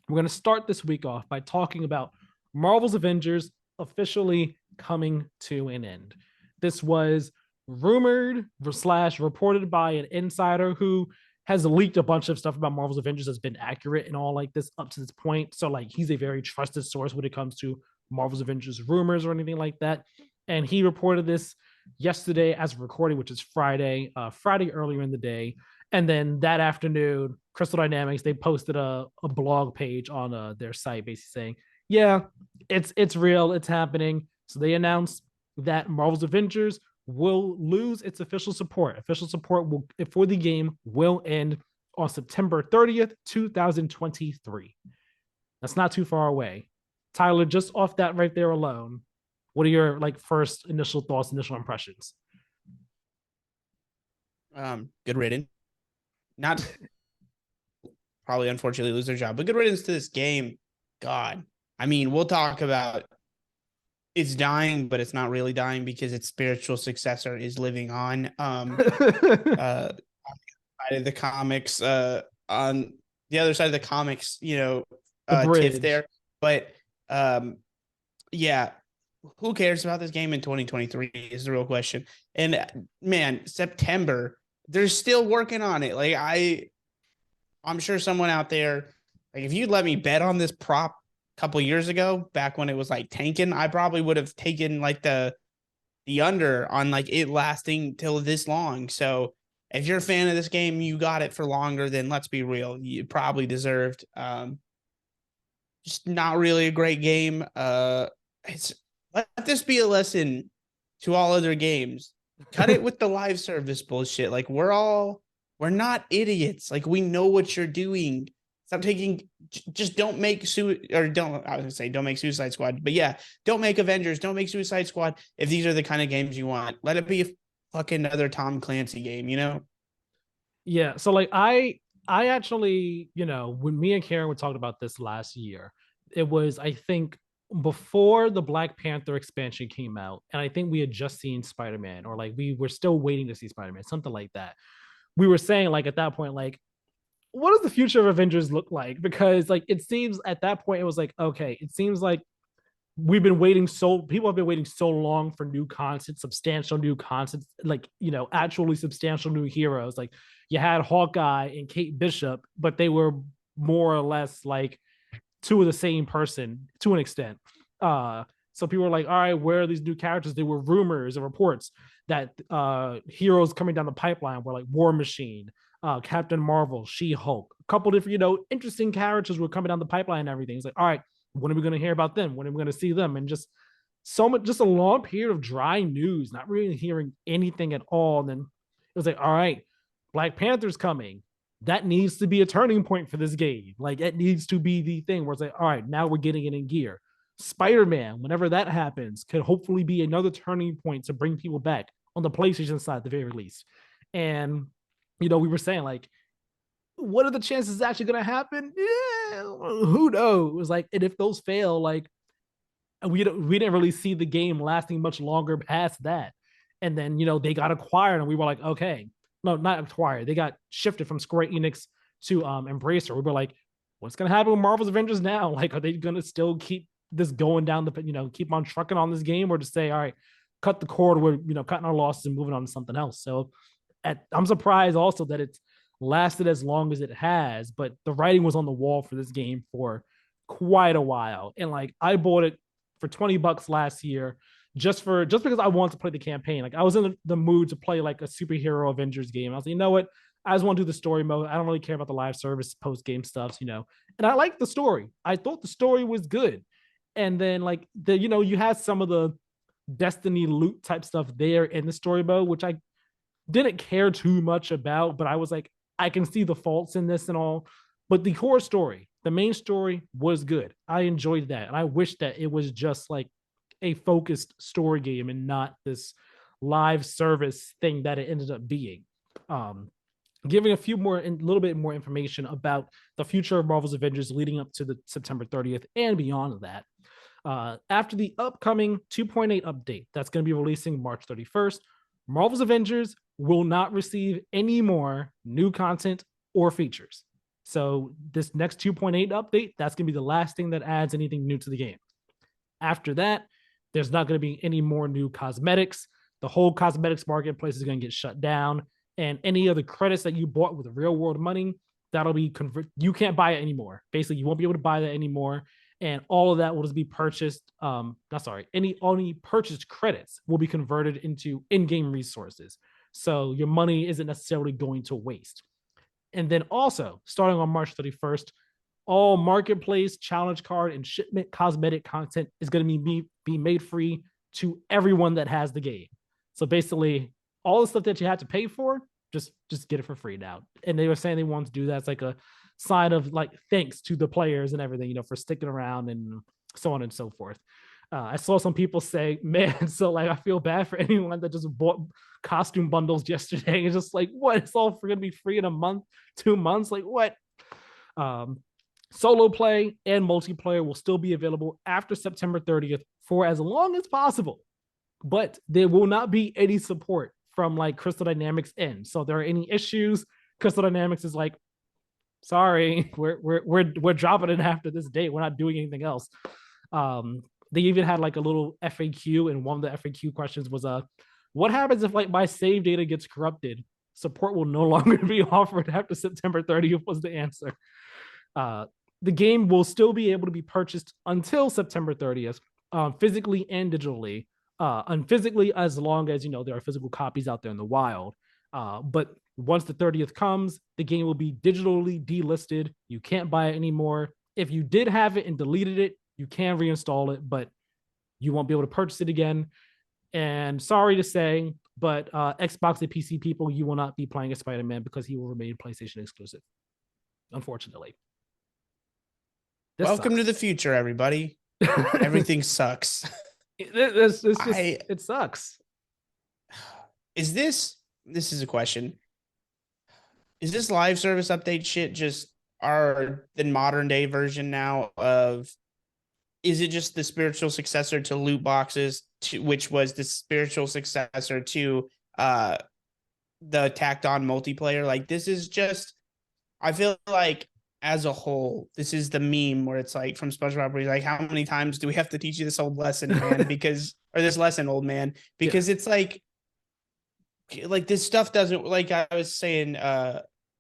We're going to start this week off by talking about Marvel's Avengers officially coming to an end. This was rumored slash reported by an insider who has leaked a bunch of stuff about Marvel's Avengers that's been accurate and all like this up to this point. So like he's a very trusted source when it comes to Marvel's Avengers rumors or anything like that. And he reported this yesterday as recording, which is Friday earlier in the day. And then that afternoon, Crystal Dynamics, they posted a blog page on their site basically saying, yeah, it's real, it's happening. So they announced that Marvel's Avengers will lose its official support. Official support will, for the game will end on September 30th, 2023. That's not too far away. Tyler, just off that right there alone, what are your like first initial thoughts, initial impressions? Good riddance. Not probably unfortunately lose their job, but good riddance to this game. God, I mean, we'll talk about it's dying, but it's not really dying because its spiritual successor is living on. Side of the comics, on the other side of the comics, The Tiff bridge. there, but yeah, who cares about this game in 2023 is the real question. And man, September, they're still working on it. Like I'm sure someone out there, like if you'd let me bet on this prop a couple years ago, back when it was like tanking, I probably would have taken like the under on like it lasting till this long. So if you're a fan of this game, you got it for longer than, let's be real, you probably deserved. Just not really a great game. It's Let this be a lesson to all other games. Cut it with the live service bullshit. Like we're not idiots. Like we know what you're doing. Stop taking. Just don't make don't. I was gonna say don't make Suicide Squad, but yeah, don't make Avengers. Don't make Suicide Squad. If these are the kind of games you want, let it be a fucking other Tom Clancy game. Yeah. So like I actually, when me and Karen were talking about this last year, it was I think before the Black Panther expansion came out, and I think we had just seen Spider-Man, or like we were still waiting to see Spider-Man, something like that. We were saying like at that point, like, what does the future of Avengers look like? Because like it seems at that point it was like, okay, it seems like people have been waiting so long for new content, substantial new content, like actually substantial new heroes. Like you had Hawkeye and Kate Bishop, but they were more or less like two of the same person to an extent. So people were like, all right, where are these new characters? There were rumors and reports that heroes coming down the pipeline were like War Machine, Captain Marvel, She-Hulk, a couple different, interesting characters were coming down the pipeline and everything. It's like, all right, when are we going to hear about them? When are we going to see them? And just so much, just a long period of dry news, not really hearing anything at all. And then it was like, all right, Black Panther's coming. That needs to be a turning point for this game. Like it needs to be the thing where it's like, all right, now we're getting it in gear. Spider-Man, whenever that happens, could hopefully be another turning point to bring people back on the PlayStation side at the very least. And we were saying like, what are the chances it's actually going to happen? Yeah, who knows? It was like, and if those fail, like we didn't really see the game lasting much longer past that. And then they got acquired, and we were like, okay, no, not acquired. They got shifted from Square Enix to Embracer. We were like, what's gonna happen with Marvel's Avengers now? Like, are they gonna still keep this going down keep on trucking on this game, or just say, all right, cut the cord, we're cutting our losses and moving on to something else? So I'm surprised also that it's lasted as long as it has, but the writing was on the wall for this game for quite a while. And like I bought it for $20 last year just because I wanted to play the campaign. Like I was in the mood to play like a superhero Avengers game. I was like, you know what? I just want to do the story mode. I don't really care about the live service post game stuff. And I liked the story. I thought the story was good. And then like you had some of the Destiny loot type stuff there in the story mode, which I didn't care too much about, but I was like, I can see the faults in this and all. But the core story, the main story was good. I enjoyed that. And I wish that it was just like a focused story game and not this live service thing that it ended up being. Um, Giving a little bit more information about the future of Marvel's Avengers leading up to the September 30th and beyond that. After the upcoming 2.8 update that's going to be releasing March 31st, Marvel's Avengers will not receive any more new content or features. So this next 2.8 update, that's going to be the last thing that adds anything new to the game. After that, there's not going to be any more new cosmetics. The whole cosmetics marketplace is going to get shut down. And any of the credits that you bought with real world money, that'll be you can't buy it anymore. Basically, you won't be able to buy that anymore. And all of that will just be purchased. Not sorry, any only purchased credits will be converted into in-game resources. So your money isn't necessarily going to waste. And then also, starting on March 31st, all marketplace, challenge card, and shipment cosmetic content is going to be made free to everyone that has the game. So basically, all the stuff that you had to pay for, just get it for free now. And they were saying they wanted to do that. It's like a sign of like thanks to the players and everything, for sticking around and so on and so forth. I saw some people say, man, so like I feel bad for anyone that just bought costume bundles yesterday. It's just like, what? It's all going to be free in a month, 2 months? Like, what? Um, Solo play and multiplayer will still be available after September 30th for as long as possible, but there will not be any support from like Crystal Dynamics end. So if there are any issues, Crystal Dynamics is like, sorry, we're dropping it after this date. We're not doing anything else. They even had like a little FAQ, and one of the FAQ questions was what happens if like my save data gets corrupted? Support will no longer be offered after September 30th was the answer. Uh, the game will still be able to be purchased until September 30th, physically and digitally. And physically, as long as there are physical copies out there in the wild. But once the 30th comes, the game will be digitally delisted. You can't buy it anymore. If you did have it and deleted it, you can reinstall it, but you won't be able to purchase it again. And sorry to say, but Xbox and PC people, you will not be playing a Spider-Man because he will remain PlayStation exclusive. Unfortunately. This Welcome to sucks. the future, everybody. Everything sucks. It's just I it sucks. is this is a question. Is this live service update shit just the modern day version now of, is it just the spiritual successor to loot boxes, which was the spiritual successor to the tacked on multiplayer? Like, this is just, I feel like as a whole, this is the meme where it's like from SpongeBob, where he's like, how many times do we have to teach you this old lesson, man? Because, or this lesson, old man, because Yeah. it's like this stuff doesn't, like I was saying,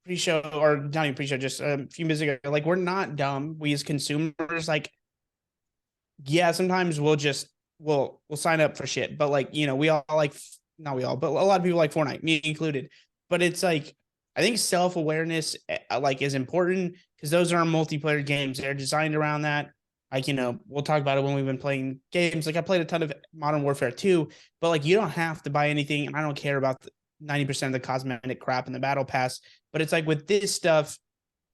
pre-show, or not even pre-show, just a few minutes ago, like, we're not dumb. We as consumers, like, yeah, sometimes we'll sign up for shit, but like, we all like, not we all, but a lot of people like Fortnite, me included. But it's like, I think self-awareness like is important, because those are multiplayer games. They're designed around that. Like, we'll talk about it when we've been playing games. Like, I played a ton of Modern Warfare 2, but like, you don't have to buy anything, and I don't care about the 90% of the cosmetic crap in the battle pass. But it's like with this stuff,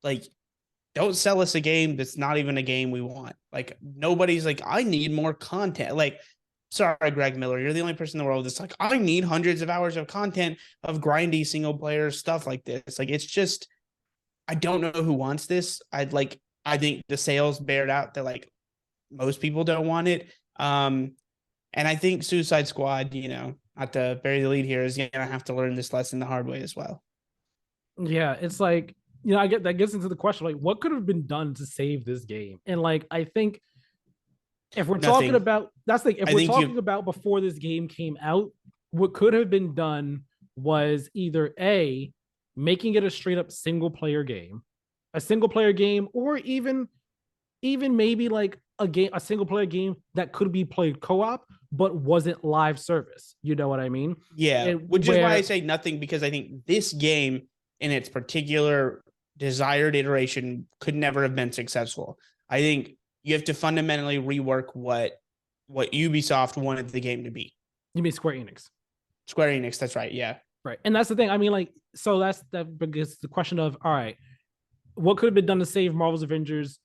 like, don't sell us a game that's not even a game we want. Like, nobody's like, I need more content. Like, sorry, Greg Miller, you're the only person in the world that's like, I need hundreds of hours of content of grindy single player stuff like this. Like, it's just, I don't know who wants this. I think the sales bear out that like most people don't want it. And I think Suicide Squad, not to bury the lead here, is gonna have to learn this lesson the hard way as well. Yeah, it's like, I get that gets into the question like what could have been done to save this game? And like I think if we're talking Nothing. about that's like if I we're think talking you, about before this game came out, what could have been done was either A, making it a straight up single player game, or even maybe like a single player game that could be played co-op but wasn't live service. You know what I mean? yeah, And which is why I where say nothing, because I think this game in its particular desired iteration could never have been successful. I think you have to fundamentally rework what Ubisoft wanted the game to be. you mean Square Enix. Square Enix, that's right. Yeah. Right. And that's the thing. I mean, like, so that's that because the question of all right, what could have been done to save Marvel's Avengers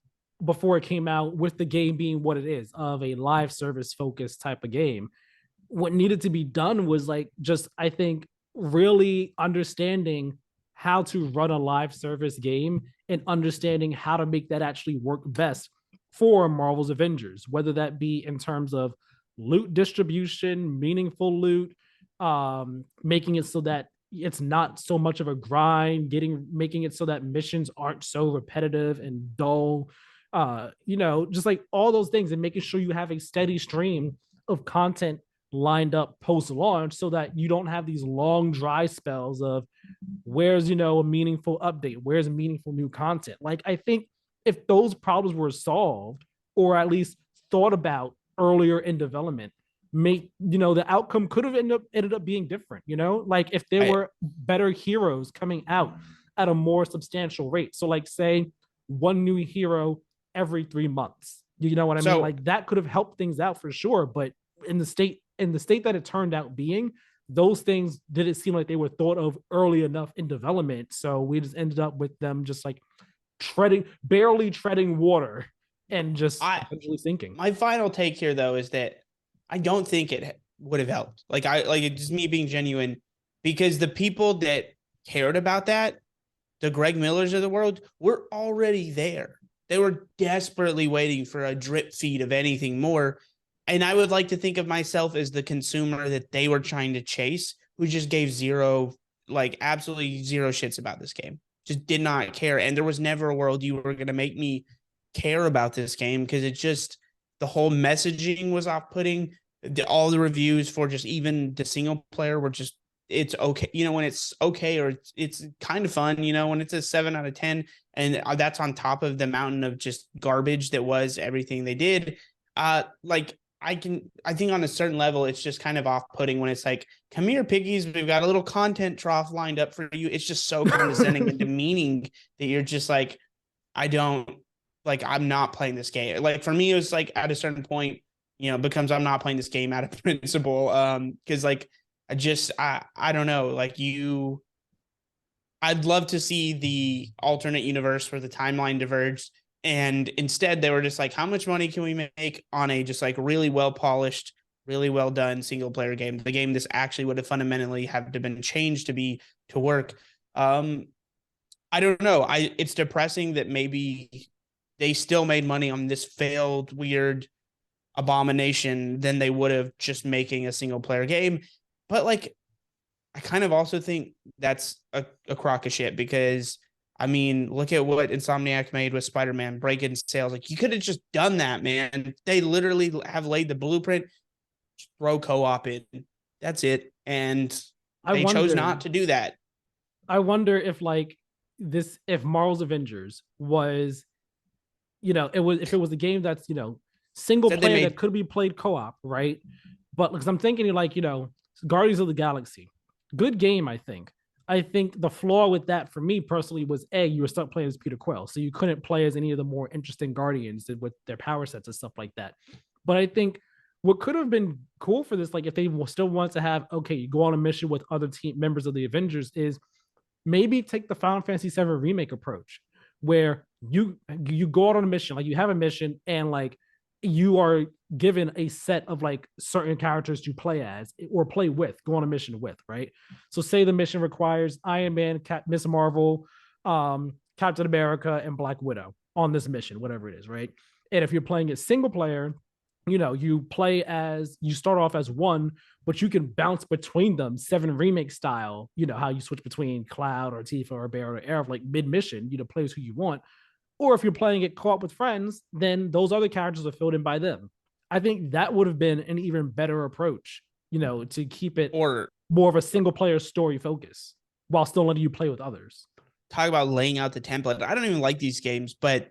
before it came out with the game being what it is, of a live service focused type of game? What needed to be done was like just I think really understanding how to run a live service game and understanding how to make that actually work best for Marvel's Avengers, whether that be in terms of loot distribution, meaningful loot, making it so that it's not so much of a grind, making it so that missions aren't so repetitive and dull. Just like all those things, and making sure you have a steady stream of content lined up post launch so that you don't have these long dry spells of where's a meaningful update, where's meaningful new content. Like I think if those problems were solved or at least thought about earlier in development, make the outcome could have ended up being different. Like if there I were better heroes coming out at a more substantial rate, so like say one new hero every 3 months, you know what I mean? so Like that could have helped things out for sure. But in the state that it turned out being, those things didn't seem like they were thought of early enough in development. So we just ended up with them just like barely treading water and just I eventually sinking. my final take here though is that I don't think it would have helped. Like I like it's just me being genuine because the people that cared about that, the Greg Millers of the world, were already there. They were desperately waiting for a drip feed of anything more. And I would like to think of myself as the consumer that they were trying to chase, who just gave zero, like absolutely zero shits about this game. Just did not care. And there was never a world you were going to make me care about this game because it just, the whole messaging was off putting. All the reviews for just even the single player were just, it's okay. When it's okay or it's kind of fun, when it's a 7 out of 10, and that's on top of the mountain of just garbage that was everything they did. Like I think on a certain level, it's just kind of off putting when it's like, come here, piggies, we've got a little content trough lined up for you. It's just so condescending and demeaning that you're just like, I don't like, I'm not playing this game. Like for me, it was like at a certain point, it becomes I'm not playing this game out of principle. Cause like, I don't know, like I'd love to see the alternate universe where the timeline diverged. And instead, they were just like, how much money can we make on a just like really well polished, really well done single player game? The game this actually would have fundamentally have to been changed to work. I don't know. It's depressing that maybe they still made money on this failed, weird abomination than they would have just making a single player game. But like I kind of also think that's a crock of shit because I mean, look at what Insomniac made with Spider-Man breaking sales. Like you could have just done that, man. They literally have laid the blueprint, throw co-op in. That's it. And I they chose wonder, not to do that. I wonder if like if Marvel's Avengers was, if it was a game that's, single Said they player that made could be played co-op, right? But because I'm thinking like, Guardians of the Galaxy, good game, I think. I think the flaw with that for me personally was you were stuck playing as Peter Quill, so you couldn't play as any of the more interesting Guardians with their power sets and stuff like that. But I think what could have been cool for this, like if they still want to have, okay, you go on a mission with other team members of the Avengers, is maybe take the Final Fantasy VII remake approach, where you go out on a mission, like you have a mission, and like you are given a set of like certain characters to play as or play with, go on a mission with, right? So say the mission requires Iron Man, Miss Marvel, Captain America, and Black Widow on this mission, whatever it is, right? And if you're playing it single player, you start off as one, but you can bounce between them, Seven remake style, how you switch between Cloud or Tifa or Barret or Aerith, like mid mission, play as who you want. Or if you're playing it co-op with friends, then those other characters are filled in by them. I think that would have been an even better approach, to keep it or more of a single player story focus while still letting you play with others. talk about laying out the template. I don't even like these games, but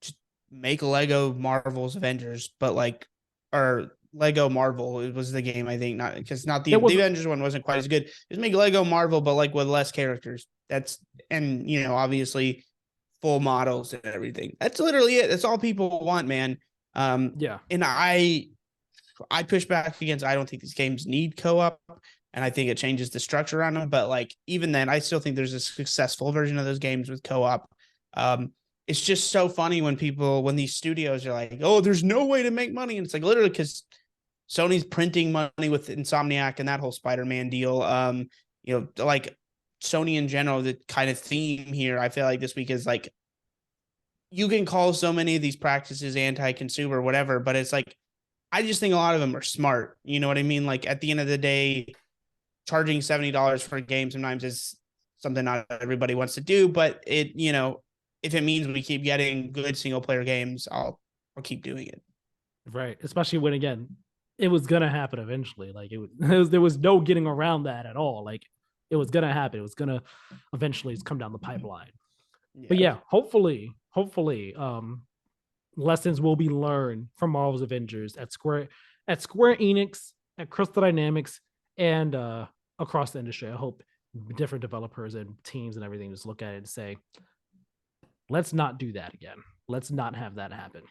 just make Lego Marvel's Avengers, but like, or Lego Marvel, it was the game, I think, not because not the, There the was Avengers one wasn't quite as good. Just make Lego Marvel, but like with less characters. And obviously full models and everything. That's literally it. That's all people want, man. yeah. And I push back against, I don't think these games need co-op, and I think it changes the structure around them. But like, even then, I still think there's a successful version of those games with co-op. It's just so funny when these studios are like, oh, there's no way to make money. And it's like literally because Sony's printing money with Insomniac and that whole Spider-Man deal. Like Sony in general, the kind of theme here, I feel like this week is like, you can call so many of these practices anti-consumer, whatever, but it's like, I just think a lot of them are smart. You know what I mean? Like at the end of the day, charging $70 for a game sometimes is something not everybody wants to do, but if it means we keep getting good single player games, I'll keep doing it. Right. Especially when, again, it was gonna happen eventually. Like there was no getting around that at all. Like it was gonna happen. It was gonna eventually come down the pipeline. But Yeah. yeah, hopefully, lessons will be learned from Marvel's Avengers at Square Enix, at Crystal Dynamics, and across the industry. I hope different developers and teams and everything just look at it and say, let's not do that again. Let's not have that happen.